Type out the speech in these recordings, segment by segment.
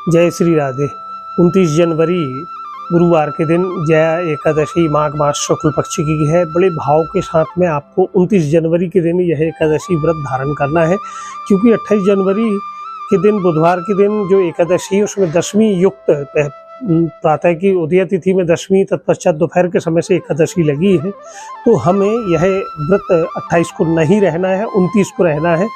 जय श्री राधे। 29 जनवरी गुरुवार के दिन जया एकादशी माघ मास शुक्ल पक्ष की है। बड़े भाव के साथ में आपको 29 जनवरी के दिन यह एकादशी व्रत धारण करना है, क्योंकि 28 जनवरी के दिन बुधवार के दिन जो एकादशी है उसमें दशमी युक्त प्रातः की उदय तिथि में दशमी, तत्पश्चात दोपहर के समय से एकादशी लगी है। तो हमें यह व्रत 28 को नहीं रहना है, 29 को रहना है।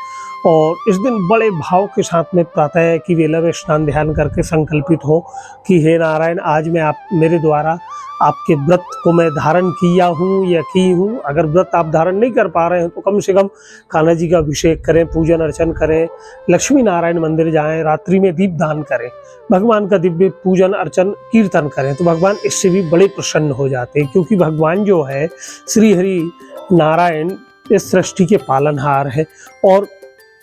और इस दिन बड़े भाव के साथ में प्रातः की वेला में स्नान ध्यान करके संकल्पित हो कि हे नारायण, आज मैं मेरे द्वारा आपके व्रत को मैं धारण किया हूँ या की हूँ। अगर व्रत आप धारण नहीं कर पा रहे हैं तो कम से कम कान्हा जी का अभिषेक करें, पूजन अर्चन करें, लक्ष्मी नारायण मंदिर जाएं, रात्रि में दीप दान करें, भगवान का दिव्य पूजन अर्चन कीर्तन करें, तो भगवान इससे भी बड़े प्रसन्न हो जाते हैं। क्योंकि भगवान जो है श्री हरि नारायण इस सृष्टि के पालनहार है, और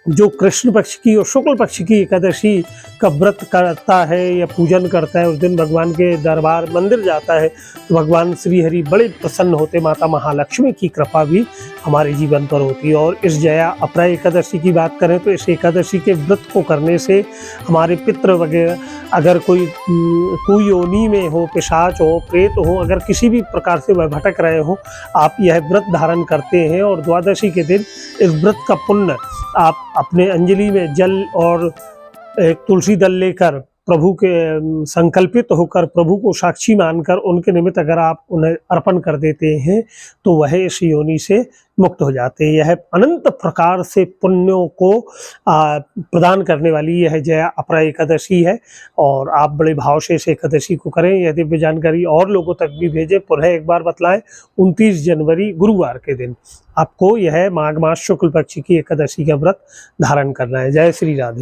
जो कृष्ण पक्ष की और शुक्ल पक्ष की एकादशी का व्रत करता है या पूजन करता है, उस दिन भगवान के दरबार मंदिर जाता है तो भगवान श्री हरि बड़े प्रसन्न होते। माता महालक्ष्मी की कृपा भी हमारे जीवन पर होती है। और इस जया अपरा एकादशी की बात करें तो इस एकादशी के व्रत को करने से हमारे पितृ वगैरह, अगर कोई योनि में हो, पिशाच हो, प्रेत हो, अगर किसी भी प्रकार से वह भटक रहे हो, आप यह व्रत धारण करते हैं और द्वादशी के दिन इस व्रत का पुण्य आप अपने अंजलि में जल और एक तुलसी दल लेकर प्रभु के संकल्पित होकर प्रभु को साक्षी मानकर उनके निमित्त अगर आप उन्हें अर्पण कर देते हैं तो वह इस योनि से मुक्त हो जाते हैं। यह अनंत प्रकार से पुण्यों को प्रदान करने वाली यह जया अपरा एकादशी है, और आप बड़े भाव से इस एकादशी को करें। यह दिव्य जानकारी और लोगों तक भी भेजें। पुनः एक बार बतलाएं, 29 जनवरी गुरुवार के दिन आपको यह माघ मास शुक्ल पक्ष की एकादशी का व्रत धारण करना है। जय श्री राधे।